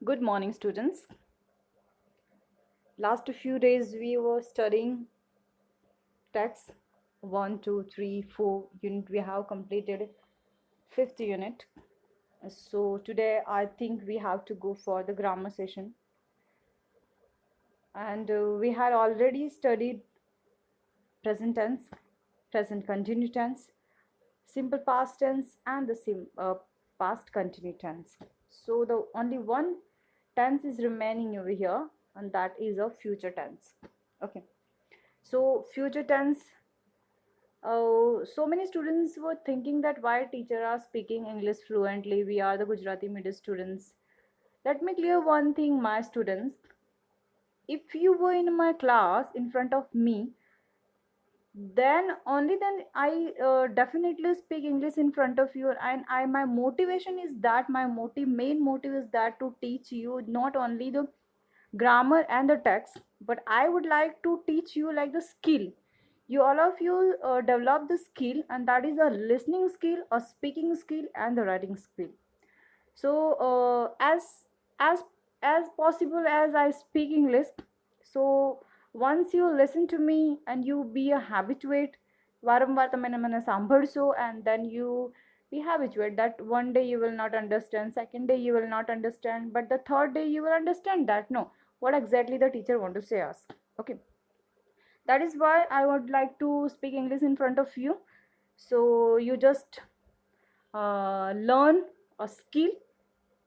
Good morning, students. Last few days we were studying texts 1, 2, 3, 4 unit. We have completed fifth unit. So today I think we have to go for the grammar session. And we had already studied present tense, present continuous tense, simple past tense, and the past continuous tense. So the only one tense is remaining over here, and that is a future tense. Okay. So future tense, so many students were thinking that why teacher are speaking English fluently, we are the Gujarati medium students. Let me clear one thing, my students. If you were in my class in front of me, then only then I definitely speak English in front of you, and I my motivation is that my main motive is that to teach you not only the grammar and the text, but I would like to teach you like the skill. You all of you develop the skill, and that is a listening skill, a speaking skill, and the writing skill. So as as possible as I speak English, so once you listen to me and you be a habituate, વારંવાર તમે મને સાંભળશો, and then you be habituate that one day you will not understand, second day you will not understand, but the third day you will understand that no, what exactly the teacher want to say us. Okay, that is why I would like to speak English in front of you. So you just learn a skill.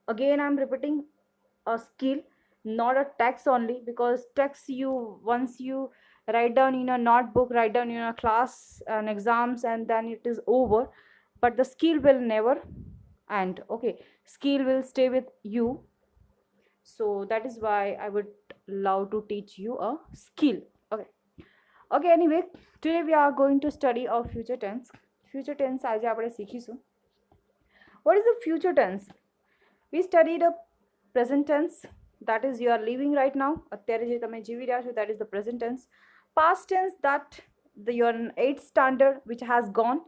Again I'm repeating, a skill, not a text only, because text you once you write down in a notebook, write down in a class and exams, and then it is over, but the skill will never end. Okay, skill will stay with you. So that is why I would love to teach you a skill. Okay. Okay, anyway, today we are going to study of future tense. Future tense આજે આપણે શીખીશું. What is the future tense? We studied a present tense, that is you are living right now. અત્યારે જે તમે જીવી રહ્યા છો, that is the present tense. Past tense, that you are in 8th standard which has gone.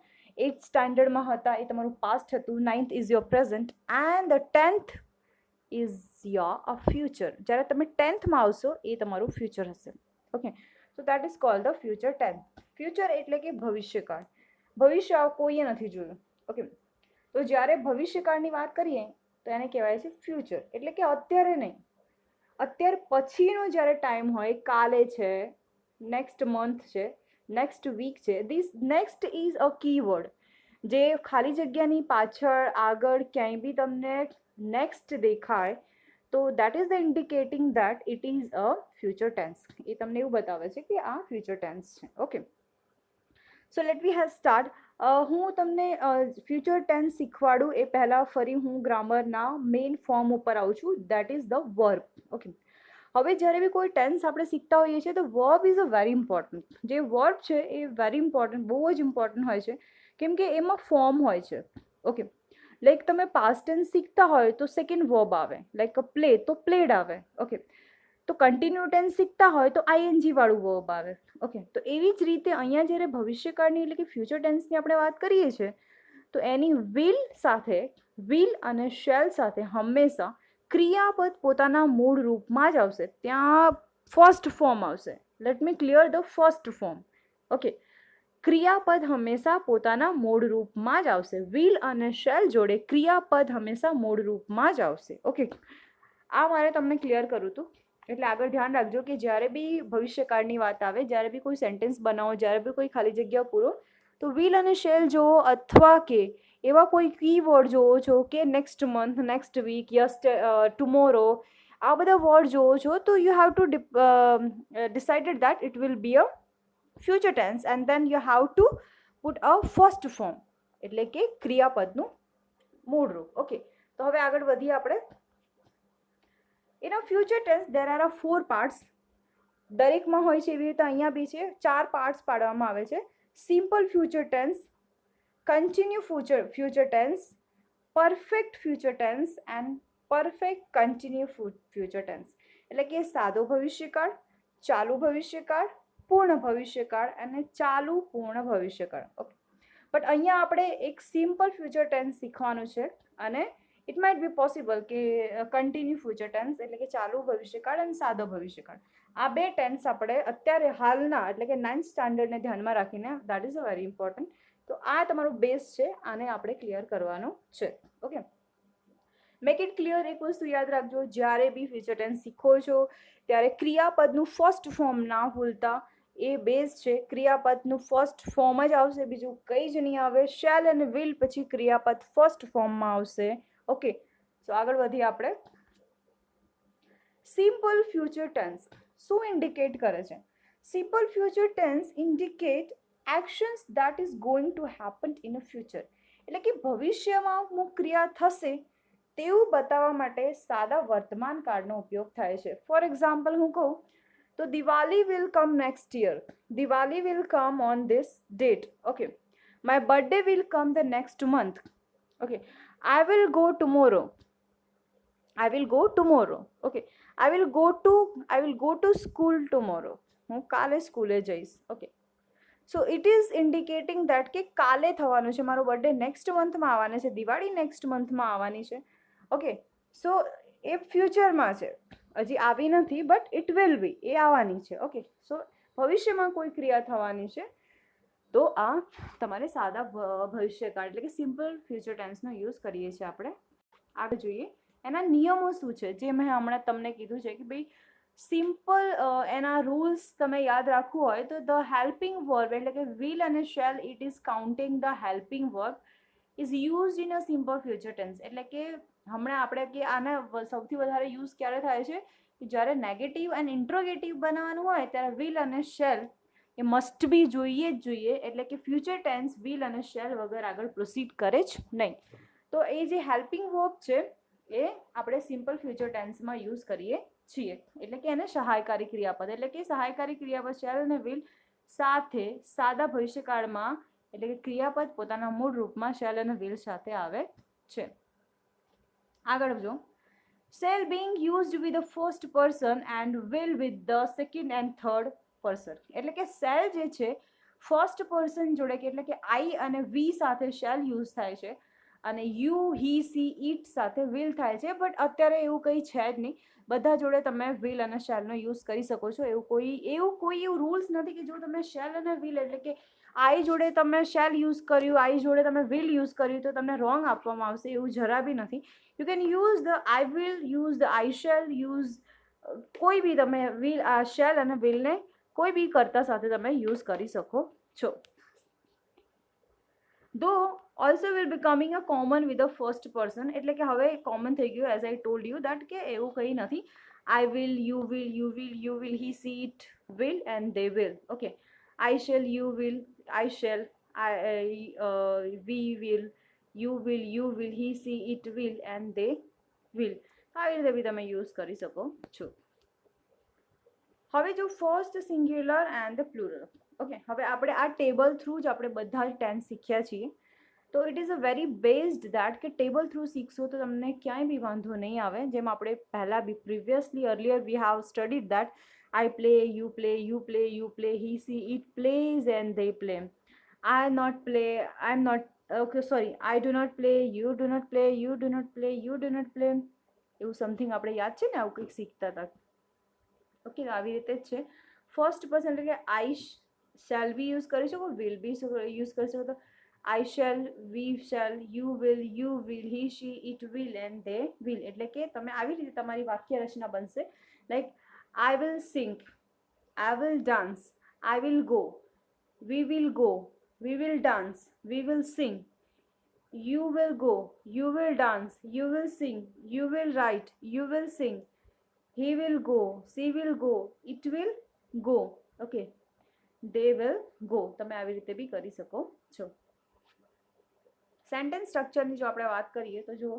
8th standard માં હતા એ તમારું past હતું. 9th is your present, and the 10th is your future. જ્યારે તમે 10th માં આવશો એ તમારું future હશે. Okay, so that is called the future tense. Future એટલે કે ભવિષ્યકાળ. ભવિષ્ય કોઈએ નથી જોયું. ઓકે, તો જ્યારે ભવિષ્યકાળની વાત કરીએ તો એને કહેવાય છે ફ્યુચર. એટલે કે અત્યારે નહીં, અત્યાર પછીનો જ્યારે ટાઈમ હોય, કાલે છે, નેક્સ્ટ મંથ છે, નેક્સ્ટ વીક છે. This next is a keyword. જે ખાલી જગ્યાની પાછળ આગળ ક્યાંય બી તમને નેક્સ્ટ દેખાય તો that is the indicating that it is a future tense. એ તમને એવું બતાવે છે કે આ ફ્યુચર ટેન્સ છે. Okay, so let we have start. હું તમને ફ્યુચર ટેન્સ શીખવાડું એ પહેલાં ફરી હું ગ્રામરના મેઇન ફોર્મ ઉપર આવું છું, that is the verb. Okay, હવે જ્યારે બી કોઈ ટેન્સ આપણે શીખતા હોઈએ છીએ તો verb is a very important. જે વર્બ છે એ વેરી ઇમ્પોર્ટન્ટ, બહુ જ ઇમ્પોર્ટન્ટ હોય છે, કેમ કે એમાં ફોર્મ હોય છે. ઓકે, લાઈક તમે પાસ્ટ ટેન્સ શીખતા હોય તો સેકન્ડ વર્બ આવે, લાઈક પ્લે તો પ્લેડ આવે. ઓકે, તો કન્ટિન્યુ ટેન્સ શીખતા હોય તો આઈએનજી વાળું વર્બ આવે. ઓકે, તો એવી જ રીતે અહીંયા જ્યારે ભવિષ્યકાળની એટલે કે ફ્યુચર ટેન્સની આપણે વાત કરીએ છીએ તો એની વિલ સાથે, વિલ અને શેલ સાથે હંમેશા ક્રિયાપદ પોતાના મૂળ રૂપમાં જ આવશે. ત્યાં ફર્સ્ટ ફોર્મ આવશે. Let me clear the first form. Okay, ક્રિયાપદ હંમેશા પોતાના મૂળ રૂપમાં જ આવશે. વિલ અને શેલ જોડે ક્રિયાપદ હંમેશા મૂળ રૂપમાં જ આવશે. ઓકે, આ મારે તમને ક્લિયર કરવું હતું. એટલે આગળ ધ્યાન રાખજો કે જ્યારે બી ભવિષ્યકાળની વાત આવે, જ્યારે બી કોઈ સેન્ટેન્સ બનાવો, જ્યારે બી કોઈ ખાલી જગ્યા પૂરો, તો વિલ અને શેલ જોવો, અથવા કે એવા કોઈ કીવર્ડ જોવો છો કે next month, next week, tomorrow, આ બધા વર્ડ જોવો છો તો you have to decided that it will be a future tense, and then you have to put a first form, એટલે કે ક્રિયાપદનું મૂળ રૂપ. ઓકે, તો હવે આગળ વધીએ આપણે. In a future tense there are 4 parts. દરેકમાં હોય છે એવી રીતે અહીંયા બી છે, 4 પાર્ટ્સ પાડવામાં આવે છે. Simple future tense, continue future tense, perfect future tense and perfect continue future tense. એટલે કે સાદો ભવિષ્યકાળ, ચાલુ ભવિષ્યકાળ, પૂર્ણ ભવિષ્યકાળ અને ચાલુ પૂર્ણ ભવિષ્યકાળ. ઓકે, બટ અહીંયા આપણે એક સિમ્પલ ફ્યુચર ટેન્સ શીખવાનું છે, અને ઇટ માઇટ બી પોસિબલ કે કન્ટિન્યુ ફ્યુચર ટેન્સ એટલે કે ચાલુ ભવિષ્યકાળ અને સાદો ભવિષ્યકાળ, આ બે ટેન્સ આપણે અત્યારે હાલના એટલે કે 9th સ્ટાન્ડર્ડને ધ્યાનમાં રાખીને, that is a very important. તો આ તમારું બેઝ છે, આને આપણે ક્લિયર કરવાનો છે. Okay, make it clear. એક વસ્તુ યાદ રાખજો, જ્યારે બી ફ્યુચર ટેન્સ શીખો છો ત્યારે ક્રિયાપદનું ફર્સ્ટ ફોર્મ ના ભૂલતા. એ બેઝ છે, ક્રિયાપદનું ફર્સ્ટ ફોર્મ જ આવશે, બીજું કંઈ જ નહીં આવે. શેલ અને વિલ પછી ક્રિયાપદ ફર્સ્ટ ફોર્મમાં આવશે. ઓકે, તો આગળ વધીએ આપણે. સિમ્પલ ફ્યુચર ટેન્સ શું ઇન્ડિકેટ કરે છે? Simple future tense indicate actions that is going to happen in a future, એટલે કે ભવિષ્યમાં અમુક ક્રિયા થશે તેવું બતાવવા માટે સાદા વર્તમાન કાળનો ઉપયોગ થાય છે. ફોર એક્ઝામ્પલ હું કહું તો Diwali will come next year, Diwali will come on this date. Okay, my birthday will come the next month. Okay, I will go tomorrow, I will go tomorrow. Okay, I will go to school tomorrow. હું કાલે સ્કૂલે જઈશ. Okay, so it is indicating that કે કાલે થવાનું છે, મારો birthday next મંથમાં આવવાનો છે, દિવાળી નેક્સ્ટ મંથમાં આવવાની છે. ઓકે, સો એ ફ્યુચરમાં છે, હજી આવી નથી, બટ ઇટ વિલ બી, એ આવવાની છે. ઓકે, સો ભવિષ્યમાં કોઈ ક્રિયા થવાની છે, તો આ તમારે સાદા ભવિષ્યકાળ એટલે કે સિમ્પલ ફ્યુચર ટેન્સનો યુઝ કરીએ છીએ આપણે. આગળ જોઈએ એના નિયમો શું છે, જે મેં હમણાં તમને કીધું છે કે ભાઈ સિમ્પલ એના રૂલ્સ તમે યાદ રાખવું હોય તો ધ હેલ્પિંગ વર્બ એટલે કે વિલ અને shall, it is counting the helping verb is use in a simple future tense. એટલે કે હમણાં આપણે કે આને સૌથી વધારે યુઝ ક્યારે થાય છે કે જ્યારે નેગેટિવ એન્ડ ઇન્ટ્રોગેટિવ બનાવવાનું હોય ત્યારે વિલ અને શેલ એ મસ્ટ બી જોઈએ જ જોઈએ. એટલે કે ફ્યુચર ટેન્સ વિલ અને શેલ વગર આગળ પ્રોસીડ કરે જ નહીં. તો એ જે હેલ્પિંગ વર્બ છે એ આપણે સિમ્પલ ફ્યુચર ટેન્સમાં યુઝ કરીએ છીએ. એટલે કે એને સહાયકારી ક્રિયાપદ, એટલે કે સહાયકારી ક્રિયાપદ શેલ અને વિલ સાથે સાદા ભવિષ્યકાળમાં એટલે કે ક્રિયાપદ પોતાના મૂળ રૂપમાં શેલ અને વિલ સાથે આવે છે. આગળ જો, shell being used with the first person and will with the second and third person. એટલે કે શેલ જે છે ફર્સ્ટ પર્સન જોડે કે એટલે કે આઈ અને વી સાથે શેલ યુઝ થાય છે અને યુ, હી, સી, ઇટ સાથે વિલ થાય છે. બટ અત્યારે એવું કંઈ છે જ નહીં, બધા જોડે તમે વિલ અને શેલનો યુઝ કરી શકો છો. એવું કોઈ રૂલ્સ નથી કે જો તમે શેલ અને વિલ એટલે કે આઈ જોડે તમે શેલ યુઝ કર્યું, આઈ જોડે તમે વિલ યુઝ કર્યું તો તમને રોંગ આપવામાં આવશે, એવું જરા બી નથી. You can use the I will, use the I shell, use કોઈ બી તમે વિલ શેલ અને વિલને કોઈ બી કર્તા સાથે તમે યુઝ કરી શકો છો. ધો also will becoming a common with a first person, એટલે કે હવે કોમન થઈ ગયું, as I told you that કે એવું કંઈ નથી. I will, you will, he, she, it will and they will. Okay, I shell, you will, I shall, we will, you will, he, she, it will and they will. આવી રીતે બી તમે use કરી શકો છો. હવે જો first singular and the plural. Okay, હવે આપણે આ ટેબલ થ્રુ જ આપણે બધા જ ટેન્સ શીખ્યા છીએ. તો it is a very based that કે ટેબલ થ્રુ શીખશો તો તમને ક્યાંય બી વાંધો નહીં આવે. જેમ આપણે પહેલાં બી previously earlier we have studied that I play, you play, you play, he, she, it plays and they play. I not play, I am not, okay sorry, I do not play, you do not play, you do not play, you do not play. એવું something આપણે યાદ છે ને, આવું કંઈક શીખતા હતા. Okay, આવી રીતે જ છે. ફર્સ્ટ પર્સન એટલે કે આઈ શેલ બી યુઝ કરી શકો, વિલ બી યુઝ કરી શકો. તો I shall, we shall, you will, he, she, it will and they will. એટલે કે તમે આવી રીતે તમારી વાક્ય રચના બનશે. Like I will sing, I will dance, I will go, we will dance, we will sing, you will go, you will dance, you will sing, you will write, you will sing, he will go, she will go, it will go. Okay, they will go. તમે આવી રીતે બી કરી શકો છો. Sentence સ્ટ્રક્ચરની જો આપણે વાત કરીએ તો જો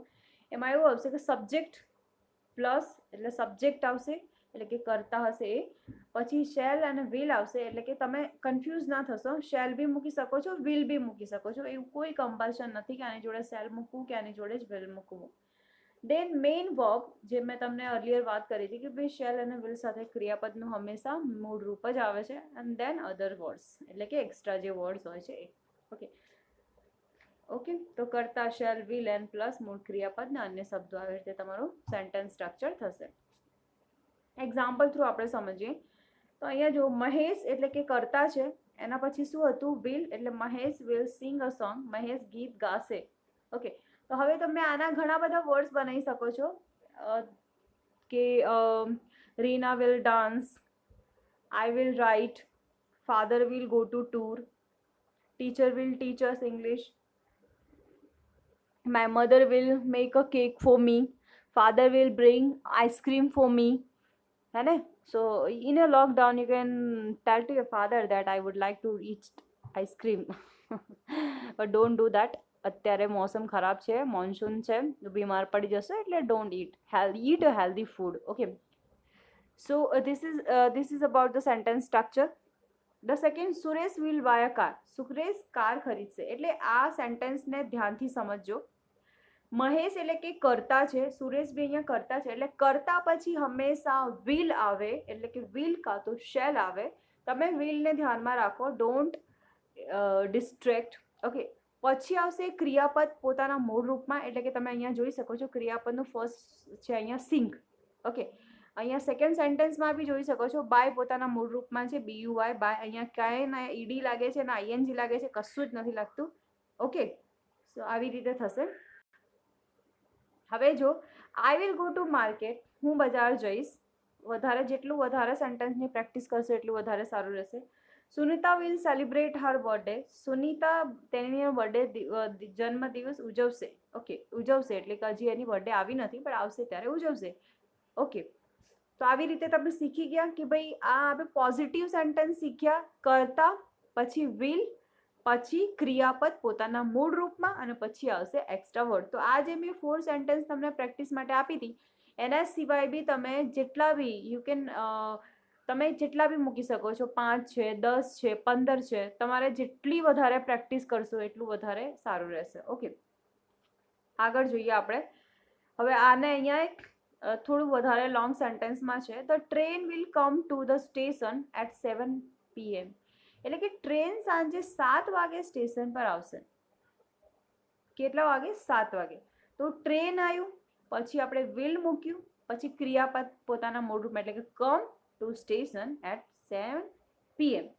એમાં એવું આવશે કે સબ્જેક્ટ પ્લસ એટલે સબ્જેક્ટ આવશે એટલે કે કરતા હશે એ, પછી શેલ અને વિલ આવશે. એટલે કે તમે કન્ફ્યુઝ ના થશો, શેલ બી મૂકી શકો છો, વિલ બી મૂકી શકો છો. એવું કોઈ કમ્પલ્શન નથી કે આની જોડે શેલ મૂકવું કે આની જોડે જ વિલ મૂકવું. દેન મેઇન વર્બ, જે મેં તમને અર્લિયર વાત કરી હતી કે ભાઈ શેલ અને વિલ સાથે ક્રિયાપદનું હંમેશા મૂળ રૂપ જ આવે છે. એન્ડ દેન અધર વર્ડ્સ એટલે કે એક્સ્ટ્રા જે વર્ડ્સ હોય છે એ. ઓકે, ઓકે, તો કરતા શેલ વિલ એન્ડ પ્લસ મૂળ ક્રિયાપદ ને અન્ય શબ્દો આવી રીતે તમારું સેન્ટેન્સ સ્ટ્રક્ચર થશે. એક્ઝામ્પલ થ્રુ આપણે સમજીએ તો અહીંયા જો મહેશ એટલે કે કરતા છે, એના પછી શું હતું વિલ, એટલે Mahesh will sing a song, Mahesh ગીત ગાશે. ઓકે, તો હવે તમે આના ઘણા બધા વર્ડ્સ બનાવી શકો છો કે Reena will dance, I will write, father will go to tour, teacher will teach us English, my mother will make a cake for me, father will bring ice cream for me, है ना? So in a lockdown you can tell to your father that I would like to eat ice cream but don't do that. અત્યારે મોસમ ખરાબ છે, monsoon છે, બીમાર પડી જશે, એટલે don't eat a healthy food. Okay, so this is about the sentence structure. The second, Suresh will buy a car. Suresh car ખરીદશે. એટલે આ સેન્ટેન્સને ધ્યાનથી સમજજો. મહેશ એટલે કે કરતા છે, સુરેશ બી અહીંયા કરતા છે, એટલે કરતા પછી હંમેશા વિલ આવે, એટલે કે વિલ કાં તો શેલ આવે. તમે વિલને ધ્યાનમાં રાખો, ડોન્ટ ડિસ્ટ્રેક્ટ. ઓકે, પછી આવશે ક્રિયાપદ પોતાના મૂળ રૂપમાં, એટલે કે તમે અહીંયા જોઈ શકો છો ક્રિયાપદનું ફર્સ્ટ છે અહીંયા સિંગ. ઓકે, અહીંયા સેકન્ડ સેન્ટેન્સમાં બી જોઈ શકો છો બાય પોતાના મૂળ રૂપમાં છે, BUY બાય. અહીંયા ક્યાંય ના ઈડી લાગે છે ના ING લાગે છે, કશું જ નથી લાગતું. ઓકે, સો આવી રીતે થશે. હવે જો આઈ વિલ ગો ટુ માર્કેટ, હું બજાર જઈશ. વધારે જેટલું વધારે સેન્ટેન્સની પ્રેક્ટિસ કરશો એટલું વધારે સારું રહેશે. Sunita will celebrate Har birthday. Sunita તેની બર્થડે જન્મદિવસ ઉજવશે. ઓકે, ઉજવશે એટલે કે હજી એની બર્થડે આવી નથી, પણ આવશે ત્યારે ઉજવશે. ઓકે, તો આવી રીતે તમે શીખી ગયા કે ભાઈ આ આપણે પોઝિટિવ સેન્ટેન્સ શીખ્યા, કરતા પછી વિલ પછી ક્રિયાપદ પોતાના મૂળ રૂપમાં અને પછી આવશે એક્સ્ટ્રા વર્ડ. તો આ જે મેં 4 સેન્ટેન્સ તમને પ્રેક્ટિસ માટે આપી હતી, એના સિવાય બી તમે જેટલા બી તમે જેટલા બી મૂકી શકો છો, 5 છે, 10 છે, 15 છે. તમારે જેટલી વધારે પ્રેક્ટિસ કરશો એટલું વધારે સારું રહેશે. ઓકે, આગળ જોઈએ આપણે. હવે આને અહીંયા એક થોડું વધારે લોંગ સેન્ટેન્સમાં છે. The train will come to the station at 7 PM. એટલે કે ટ્રેન સાંજે 7 વાગે સ્ટેશન પર આવશે. કેટલા વાગે? 7 વાગે. તો ટ્રેન આવ્યું, પછી આપણે વિલ મૂક્યું, પછી ક્રિયાપદ પોતાના મૂળ રૂપમાં, એટલે કે come to station at 7 PM.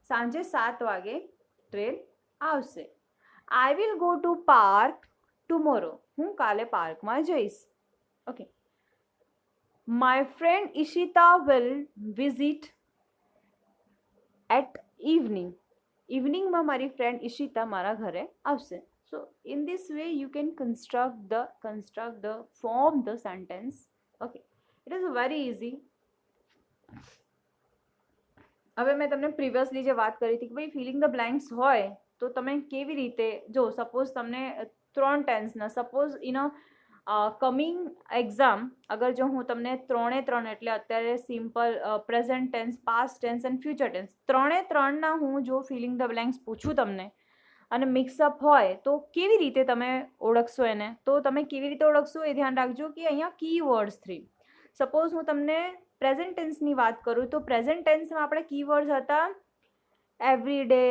સાંજે 7 વાગે ટ્રેન આવશે. I will go to park tomorrow. હું કાલે પાર્કમાં જઈશ. Okay, my friend Ishita will visit at evening. ઇવનિંગમાં મારી ફ્રેન્ડ ઈશિતા મારા ઘરે આવશે. So in this way you can construct the form the sentence. Okay, it is very easy. હવે મેં તમને પ્રીવિયસલી જે વાત કરી હતી કે ભાઈ ફિલિંગ ધ બ્લેન્ક્સ હોય તો તમે કેવી રીતે, જો સપોઝ તમને 3 ટેન્સના, સપોઝ ઇન કમિંગ એક્ઝામ અગર જો હું તમને 3 એટલે અત્યારે simple present tense, past tense and future tense 3ના હું જો ફિલિંગ ધ બ્લેન્ક્સ પૂછું તમને અને મિક્સઅપ હોય તો કેવી રીતે તમે ઓળખશો એને, તો તમે કેવી રીતે ઓળખશો એ ધ્યાન રાખજો કે અહીંયા કીવર્ડ્સ 3. સપોઝ હું તમને પ્રેઝન્ટ ટેન્સની વાત કરું તો પ્રેઝન્ટ ટેન્સમાં આપણે કીવર્ડ્સ હતા every day,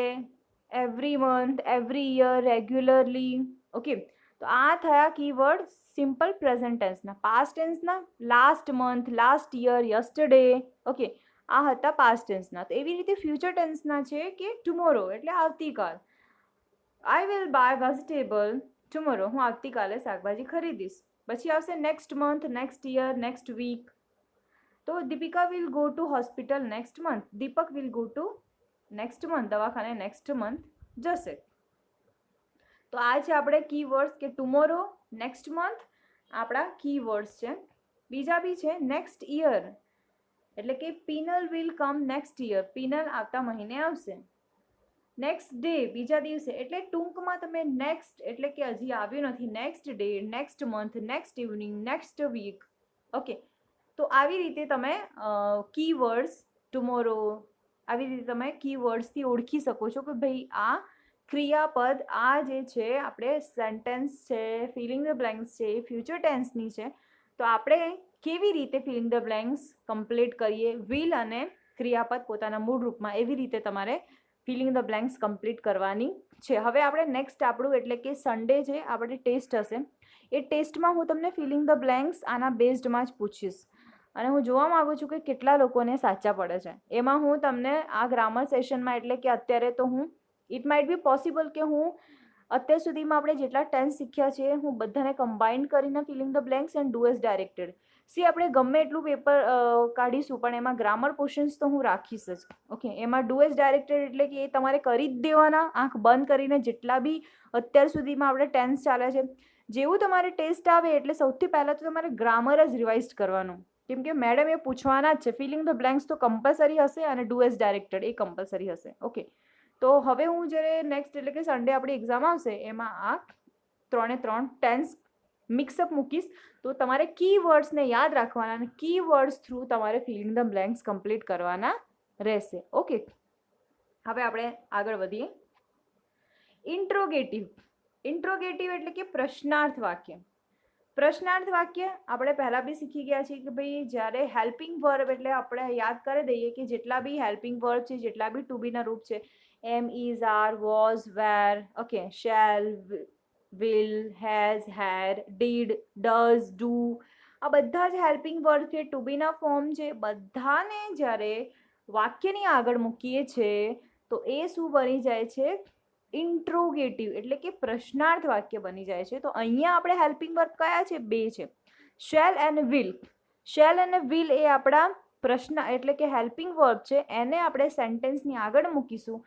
every month, every year, regularly. Okay, તો આ થયા કીવર્ડ સિમ્પલ પ્રેઝન્ટ ટેન્સના. પાસ્ટ ટેન્સના last month, last year, yesterday. Okay, આ હતા પાસ્ટ ટેન્સના. તો એવી રીતે ફ્યુચર ટેન્સના છે કે ટુમોરો એટલે આવતીકાલ. I will buy vegetable tomorrow. હું આવતીકાલે શાકભાજી ખરીદીશ. પછી આવશે next month, next year, next week. તો Deepika will go to hospital next month. Deepak will go to next month, દવાખાને નેક્સ્ટ મંથ જશે. તો આ છે આપણે કીવર્ડ્સ કે ટુમોરો, નેક્સ્ટ મંથ આપણા કીવર્ડ્સ છે. બીજા બી છે નેક્સ્ટ યર, એટલે કે Pinal will come next year. Pinal આવતા મહિને આવશે. નેક્સ્ટ ડે બીજા દિવસે, એટલે ટૂંકમાં તમે નેક્સ્ટ એટલે કે હજી આવ્યું નથી, next day, next month, next evening, next week. Okay, તો આવી રીતે તમે કીવર્ડ્સ ટુમોરો આવી રીતે તમે કીવર્ડ્સથી ઓળખી શકો છો કે ભાઈ આ ક્રિયાપદ આ જે છે આપણે સેન્ટેન્સ છે, ફિલિંગ ધ બ્લેન્ક્સ છે, ફ્યુચર ટેન્સની છે. તો આપણે કેવી રીતે ફિલિંગ ધ બ્લેન્ક્સ કમ્પ્લીટ કરીએ, વિલ અને ક્રિયાપદ પોતાના મૂળ રૂપમાં, એવી રીતે તમારે ફિલિંગ ધ બ્લેન્ક્સ કમ્પ્લીટ કરવાની છે. હવે આપણે નેક્સ્ટ આપણું એટલે કે સન્ડે જે આપણે ટેસ્ટ હશે એ ટેસ્ટમાં હું તમને ફિલિંગ ધ બ્લેન્ક્સ આના બેઝડમાં જ પૂછીશ અને હું જોવા માગું છું કે કેટલા લોકોને સાચા પડે છે. એમાં હું તમને આ ગ્રામર સેશનમાં એટલે કે અત્યારે તો હું ઇટ માઇટ બી પોસિબલ કે હું અત્યાર સુધીમાં આપણે જેટલા ટેન્સ શીખ્યા છે હું બધાને કમ્બાઇન કરીને filling the blanks and do as directed C આપણે ગમે એટલું પેપર કાઢીશું પણ એમાં ગ્રામર પોર્શન્સ તો હું રાખીશ જ. ઓકે, એમાં ડુ એઝ ડાયરેક્ટેડ એટલે કે એ તમારે કરી જ દેવાના આંખ બંધ કરીને જેટલા બી અત્યાર સુધીમાં આપણે ટેન્સ ચાલે છે. જેવું તમારે ટેસ્ટ આવે એટલે સૌથી પહેલાં તો તમારે ગ્રામર જ રિવાઇઝ કરવાનું કેમ કે મેડમ એ પૂછવાના જ છે. ફિલિંગ ધ બ્લેન્ક્સ તો કમ્પલસરી હશે અને do as directed A compulsory હશે. ઓકે, તો હવે હું જ્યારે નેક્સ્ટ એટલે કે સન્ડે આપણી એક્ઝામ આવશે એમાં આ 3 ટેન્સ મિક્સઅપ મૂકીશ તો તમારે કીવર્ડ્સને યાદ રાખવાના અને કીવર્ડ્સ થ્રુ તમારે ફિલિંગ ધ બ્લેન્ક્સ કમ્પ્લીટ કરવાના રહેશે. ઓકે, હવે આપણે આગળ વધીએ. ઇન્ટ્રોગેટિવ. ઇન્ટ્રોગેટિવ એટલે કે પ્રશ્નાર્થ વાક્ય. પ્રશ્નાર્થ વાક્ય આપણે પહેલાં બી શીખી ગયા છીએ કે ભાઈ જ્યારે હેલ્પિંગ વર્બ એટલે આપણે યાદ કરી દઈએ કે જેટલા બી હેલ્પિંગ વર્બ છે જેટલા બી ટુ બીના રૂપ છે am, is, are, was, were, okay, shall, will, has, had, did, does, do આ બધા જ હેલ્પિંગ વર્બ છે ટુ બીના ફોર્મ છે. બધાને જ્યારે વાક્યની આગળ મૂકીએ છીએ તો એ શું બની જાય છે? ઇન્ટ્રોગેટિવ એટલે કે પ્રશ્નાર્થ વાક્ય બની જાય છે. તો અહીંયા આપણે હેલ્પિંગ વર્બ કયા છે? 2 છે, શેલ અને વિલ. શેલ અને વિલ એ આપણા પ્રશ્ન એટલે કે હેલ્પિંગ વર્બ છે. એને આપણે સેન્ટેન્સની આગળ મૂકીશું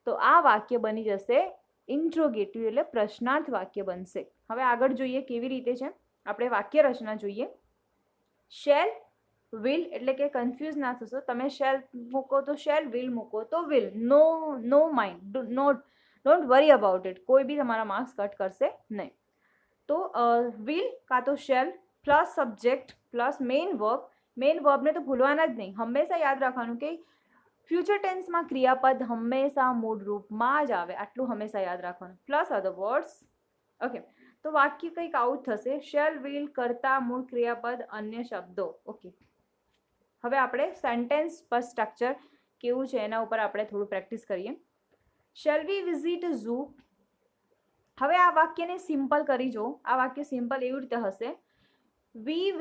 તો આ વાક્ય બની જશે ઇન્ટ્રોગેટિવ એટલે પ્રશ્નાર્થ વાક્ય બનશે. હવે આગળ જોઈએ કેવી રીતે છે. આપણે વાક્ય રચના જોઈએ. શેલ વિલ એટલે કે કન્ફ્યુઝ ના થશો. તમે શેલ મૂકો તો શેલ, વિલ મૂકો તો will. No mind, don't worry about it. કોઈ બી તમારા માર્ક્સ કટ કરશે નહીં. તો વિલ કાં તો shall plus subject plus main verb. Main વર્બને તો ભૂલવાના જ નહીં. હંમેશા યાદ રાખવાનું કે ફ્યુચર ટેન્સમાં ક્રિયાપદ હંમેશા મૂળ રૂપમાં જ આવે. આટલું હંમેશા યાદ રાખવાનું. પ્લસ અધર વર્ડ્સ. ઓકે, તો વાક્ય કંઈક આવું થશે. શેલ વિલ કરતા મૂળ ક્રિયાપદ અન્ય શબ્દો. ઓકે, હવે આપણે સેન્ટેન્સ પર સ્ટ્રક્ચર કેવું છે એના ઉપર આપણે થોડું પ્રેક્ટિસ કરીએ. Shell we visit zoo. હવે આ વાક્યને સિમ્પલ કરી જો. આ વાક્ય સિમ્પલ એવી રીતે હશે. વી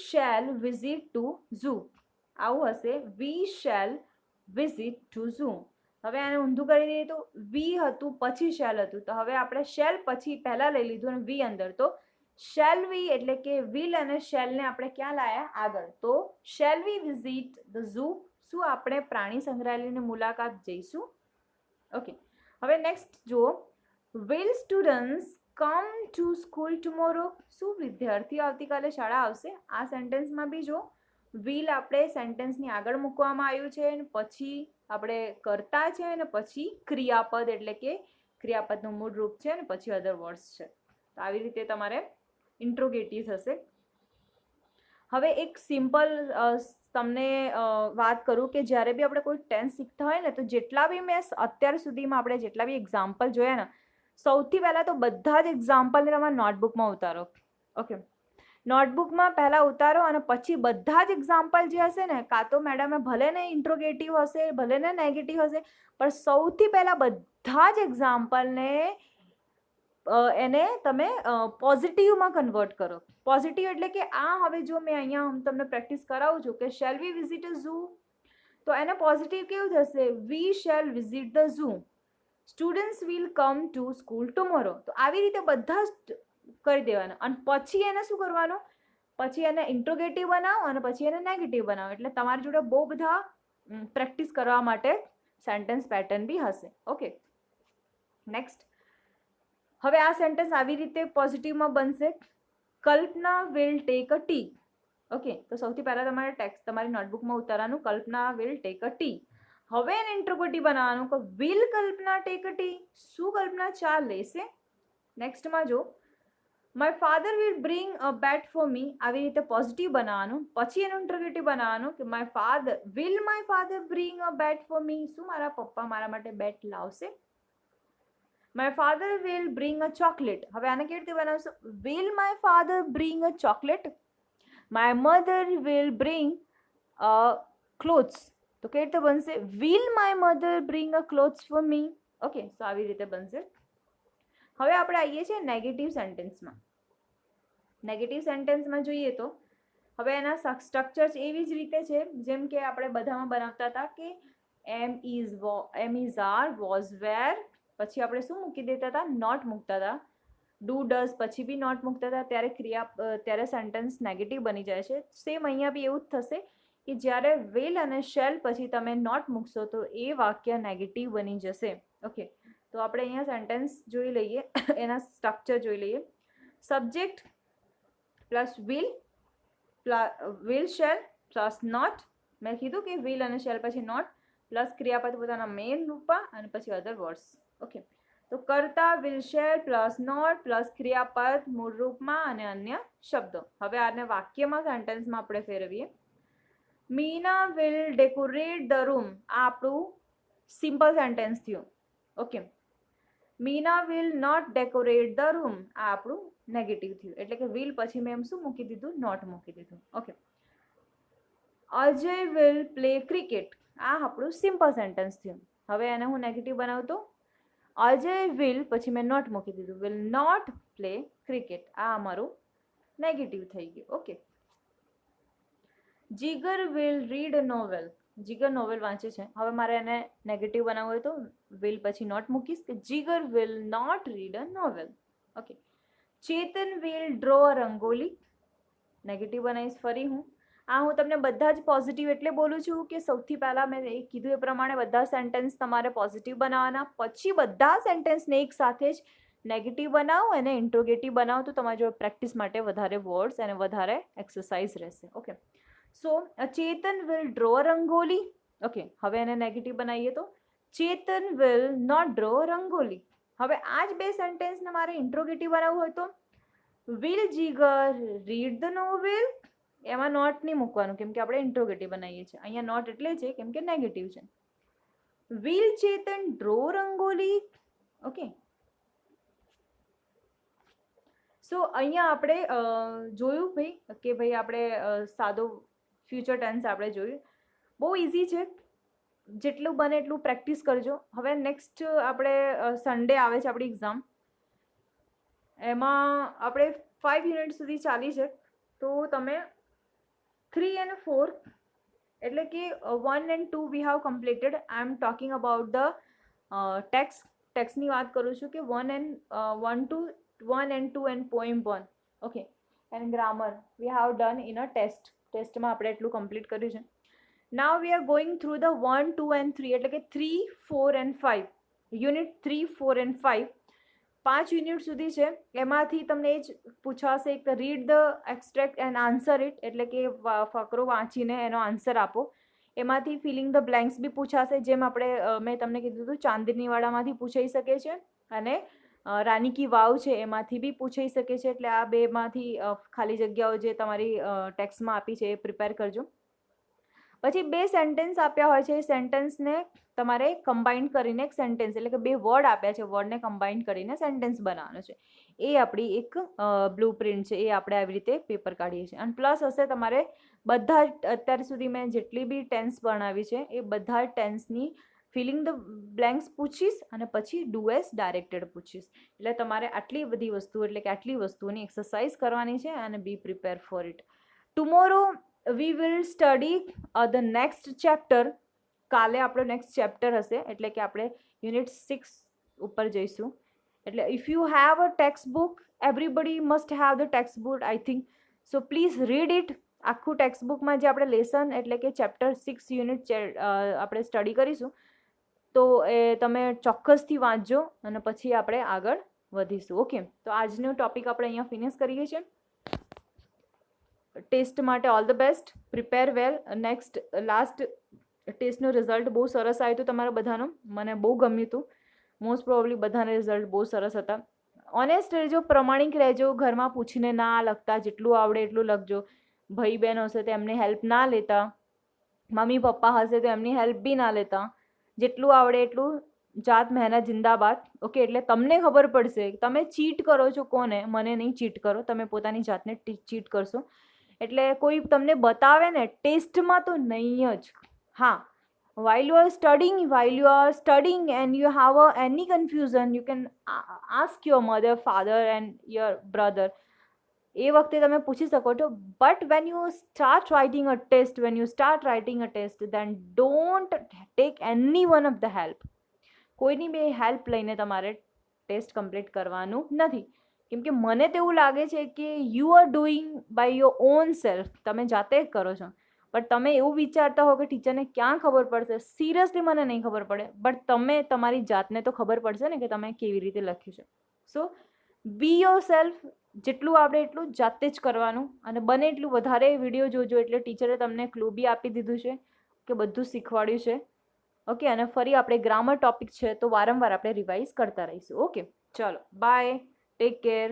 શેલ વિઝિટ ટુ ઝૂ. આવું હશે. વી શેલ વિઝિટ ટુ ઝૂ. હવે આને ઊંધું કરી દઈએ તો વી હતું પછી શેલ હતું. તો હવે આપણે શેલ પછી પહેલાં લઈ લીધું અને વી અંદર. તો શેલ વી એટલે કે વિલ અને શેલને આપણે ક્યાં લાયા? આગળ. તો shell we visit the zoo. શું આપણે પ્રાણી સંગ્રહાલયની મુલાકાત જઈશું? ઓકે, હવે નેક્સ્ટ જુઓ. Will students come to school tomorrow. શું વિદ્યાર્થીઓ આવતીકાલે શાળા આવશે? આ સેન્ટેન્સમાં બી જો વિલ આપણે સેન્ટેન્સની આગળ મૂકવામાં આવ્યું છે અને પછી આપણે કરતા છે અને પછી ક્રિયાપદ એટલે કે ક્રિયાપદનું મૂળ રૂપ છે અને પછી અધર વર્ડ્સ છે. તો આવી રીતે તમારે ઇન્ટ્રોગેટિવ થશે. હવે એક સિમ્પલ તમને વાત કરું કે જ્યારે બી આપણે કોઈ ટેન્સ શીખતા હોય ને તો જેટલા બી મેં અત્યાર સુધીમાં આપણે જેટલા બી એક્ઝામ્પલ જોયા ને સૌથી પહેલાં તો બધા જ એક્ઝામ્પલને તમારા નોટબુકમાં ઉતારો. ઓકે, નોટબુકમાં પહેલાં ઉતારો અને પછી બધા જ એક્ઝામ્પલ જે હશે ને કાં તો મેડમે ભલે ને ઇન્ટ્રોગેટિવ હશે ભલે ને નેગેટિવ હશે પણ સૌથી પહેલાં બધા જ એક્ઝામ્પલને એને તમે પોઝિટિવમાં કન્વર્ટ કરો. પોઝિટિવ એટલે કે આ હવે જો મેં અહીંયા હું તમને પ્રેક્ટિસ કરાવું છું કે shall we visit a zoo તો એને પોઝિટિવ કેવું થશે? We shall visit the zoo. Students will come to school tomorrow. તો આવી રીતે બધા જ કરી દેવાના અને પછી એને શું કરવાનું? પછી એને ઇન્ટ્રોગેટિવ બનાવો અને પછી એને નેગેટિવ બનાવો. એટલે તમારી જોડે બહુ બધા પ્રેક્ટિસ કરવા માટે સેન્ટેન્સ પેટર્ન બી હશે. Okay, next. હવે આ સેન્ટેન્સ આવી રીતે પોઝિટિવમાં બનશે. Kalpana will take a tea. Okay, તો સૌથી પહેલાં તમારે ટેક્સ્ટ તમારી નોટબુકમાં ઉતારવાનું. Kalpana will take a tea. હવે એને ઇન્ટ્રોગેટિવ બનાવવાનું કે will Kalpana take a tea. શું કલ્પના ચા લેશે? નેક્સ્ટમાં જો my father will bring a bat for me. આવી રીતે પોઝિટિવ બનાવવાનું. પછી એનું ઇન્ટ્રોગેટિવ બનાવવાનું કે my father bring a bat for મી. શું મારા પપ્પા મારા માટે બેટ લાવશે? My father will bring a chocolate. હવે આને કેવી રીતે બનાવશો? Will my father bring a chocolate. My mother will bring clothes. તો કેવી રીતે બનશે? Will my mother bring a clothes for me. Okay, તો આવી રીતે બનશે. હવે આપણે આવીએ છીએ નેગેટિવ સેન્ટેન્સમાં. નેગેટિવ સેન્ટેન્સમાં જોઈએ તો હવે એના સ્ટ્રક્ચર્સ એવી જ રીતે છે જેમ કે આપણે બધામાં બનાવતા હતા કે એમ ઇઝ આર, વોઝ વેર, પછી આપણે શું મૂકી દેતા હતા? નોટ મૂકતા હતા. ડુ ડઝ પછી બી નોટ મૂકતા હતા, ત્યારે સેન્ટેન્સ નેગેટિવ બની જાય છે. સેમ અહીંયા બી એવું જ થશે કે જ્યારે વિલ અને શેલ પછી તમે નોટ મૂકશો તો એ વાક્ય નેગેટિવ બની જશે. ઓકે, તો આપણે અહીંયા સેન્ટેન્સ જોઈ લઈએ, એના સ્ટ્રક્ચર જોઈ લઈએ. Subject plus will shall plus not. મેં કીધું કે વિલ અને શેલ પછી નોટ પ્લસ ક્રિયાપદ પોતાના મેઇન રૂપમાં અને પછી અધર વર્ડ્સ. ઓકે, તો કર્તા will shall plus not plus ક્રિયાપદ મૂળ રૂપમાં અને અન્ય શબ્દો. હવે આને વાક્યમાં સેન્ટેન્સમાં આપણે ફેરવીએ. Meena will decorate the room. આ આપણું સિમ્પલ સેન્ટેન્સ થયું. Okay, Meena will not decorate the room. આ આપણું નેગેટિવ થયું, એટલે કે વિલ પછી મેં શું મૂકી દીધું? નોટ મૂકી દીધું. Okay, Ajay will play cricket. આ આપણું સિમ્પલ સેન્ટેન્સ થયું. હવે એને હું નેગેટિવ બનાવું તો અજય વિલ પછી મેં નોટ મૂકી દીધું, વિલ નોટ પ્લે ક્રિકેટ. આ અમારું નેગેટિવ થઈ ગયું. Okay, Jigar will read novel. Jigar novel વાંચે છે. હવે મારે એને નેગેટિવ બનાવવું હોય તો વિલ પછી નોટ મૂકીશ કે Jigar will not read a novel. Okay, Chetan will draw a rangoli. Negative બનાવીશ ફરી હું. આ હું તમને બધા જ પોઝિટિવ એટલે બોલું છું કે સૌથી પહેલાં મેં કીધું એ પ્રમાણે બધા સેન્ટેન્સ તમારે પોઝિટિવ બનાવવાના, પછી બધા સેન્ટેન્સને એક સાથે જ નેગેટિવ બનાવો અને ઇન્ટ્રોગેટિવ બનાવો તો તમારી જોડે પ્રેક્ટિસ માટે વધારે વર્ડ્સ અને વધારે એક્સરસાઇઝ રહેશે. Okay, so Chetan will draw a rangoli. Okay, હવે એને નેગેટિવ બનાવીએ તો ચેતન વિલ નોટ ડ્રો રંગોલી. હવે આ જ બે સેન્ટેન્સને મારે ઇન્ટ્રોગેટિવ બનાવવું હોય તો will Jigar read the novel. એમાં નોટ નહીં મૂકવાનું કેમ કે આપણે ઇન્ટ્રોગેટિવ બનાવીએ છીએ. અહીંયા નોટ એટલે છે કેમ કે નેગેટિવ છે. Will Chetan draw rangoli. Okay, so અહીંયા આપણે જોયું ભાઈ કે ભાઈ આપણે સાદો ફ્યુચર ટેન્સ આપણે જોયું. બહુ ઇઝી છે, જેટલું બને એટલું પ્રેક્ટિસ કરજો. હવે નેક્સ્ટ આપણે સન્ડે આવે છે આપણી એક્ઝામ, એમાં આપણે 5 યુનિટ સુધી ચાલી છે. તો તમે 3 અને 4 એટલે કે 1 and 2 we have completed. I am talking about the ટેક્સની વાત કરું છું કે 1 and 2 and poem 1. Okay, and grammar we have done in a ટેસ્ટમાં આપણે એટલું કમ્પ્લીટ કર્યું છે. Now we are going through the 1, 2 and 3 એટલે કે 3, 4 and 5. યુનિટ 3, 4 and 5 5 યુનિટ સુધી છે. એમાંથી તમને એ જ પૂછાશે કે read the extract and answer it, એટલે કે ફકરો વાંચીને એનો આન્સર આપો. એમાંથી ફિલિંગ ધ બ્લેન્ક્સ બી પૂછાશે, જેમ આપણે મેં તમને કીધું હતું ચાંદનીવાડામાંથી પૂછાઈ શકે છે અને રાની કી વાવ છે એમાંથી બી પૂછાઈ શકે છે. એટલે આ બેમાંથી ખાલી જગ્યાઓ જે તમારી ટેક્સ્ટમાં આપી છે એ પ્રિપેર કરજો. પછી 2 સેન્ટેન્સ આપ્યા હોય છે, એ સેન્ટેન્સને તમારે કમ્બાઇન કરીને એક સેન્ટેન્સ એટલે કે 2 વર્ડ આપ્યા છે, વર્ડને કમ્બાઇન કરીને સેન્ટેન્સ બનાવવાનો છે. એ આપણી એક બ્લુપ્રિન્ટ છે, એ આપણે આવી રીતે પેપર કાઢીએ છીએ. અને પ્લસ હશે તમારે બધા અત્યાર સુધી મેં જેટલી બી ટેન્સ ભણાવી છે એ બધા ટેન્સની ફિલિંગ ધ બ્લેન્ક્સ પૂછીશ અને પછી ડુ એઝ ડાયરેક્ટેડ પૂછીશ. એટલે તમારે આટલી બધી વસ્તુ એટલે કે આટલી વસ્તુની એક્સરસાઇઝ કરવાની છે અને be prepare for it. Tomorrow we will study the next chapter. કાલે આપણો નેક્સ્ટ ચેપ્ટર હશે એટલે કે આપણે યુનિટ 6 ઉપર જઈશું. એટલે if you have a text book, everybody must have the text book I think. So please read it. આખું ટેક્સ્ટ બુકમાં જે આપણે લેસન એટલે કે ચેપ્ટર 6 યુનિટ આપણે સ્ટડી કરીશું તો એ તમે ચોક્કસથી વાંચજો અને પછી આપણે આગળ વધીશું. ઓકે, તો આજનો ટોપિક આપણે અહીંયા ફિનિશ કરીએ છીએ. ટેસ્ટ માટે all the best, prepare well. Next last ટેસ્ટનું રિઝલ્ટ બહુ સરસ આવ્યું હતું તમારા બધાનું, મને બહુ ગમ્યું હતું. મોસ્ટ પ્રોબેબલી બધાના રિઝલ્ટ બહુ સરસ હતા. ઓનેસ્ટ રહેજો, પ્રમાણિક રહેજો, ઘરમાં પૂછીને ના લખતા, જેટલું આવડે એટલું લખજો. ભાઈ બહેન હશે તો એમની હેલ્પ ના લેતા, મમ્મી પપ્પા હશે તો એમની હેલ્પ બી ના લેતા. જેટલું આવડે એટલું જાત મહેનત જિંદાબાદ. ઓકે, એટલે તમને ખબર પડશે તમે ચીટ કરો છો કોને, મને નહીં ચીટ કરો, તમે પોતાની જાતને ચીટ કરશો. એટલે કોઈ તમને બતાવે ને ટેસ્ટમાં તો નહીં જ. હા, while you are studying and you have any confusion, you can ask your mother, father and your brother. એ વખતે તમે પૂછી શકો છો. But when you start writing a test, when you start writing a test, then don't take any one of the help. કોઈની બી help લઈને તમારે test complete કરવાનું નથી. કેમ કે મને તો એવું લાગે છે કે you are doing by your own self, તમે જાતે જ કરો છો. બટ તમે એવું વિચારતા હો કે ટીચરને ક્યાં ખબર પડશે, સિરિયસલી મને નહીં ખબર પડે, બટ તમે તમારી જાતને તો ખબર પડશે ને કે તમે કેવી રીતે લખ્યું છે. સો બી યોર સેલ્ફ, જેટલું આવડે એટલું જાતે જ કરવાનું, અને બને એટલું વધારે વિડીયો જોજો, એટલે ટીચરે તમને ક્લુ બી આપી દીધું છે કે બધું શીખવાડ્યું છે. ઓકે, અને ફરી આપણે ગ્રામર ટોપિક છે તો વારંવાર આપણે રિવાઇઝ કરતા રહીશું. ઓકે, ચલો બાય, ટેક કેર.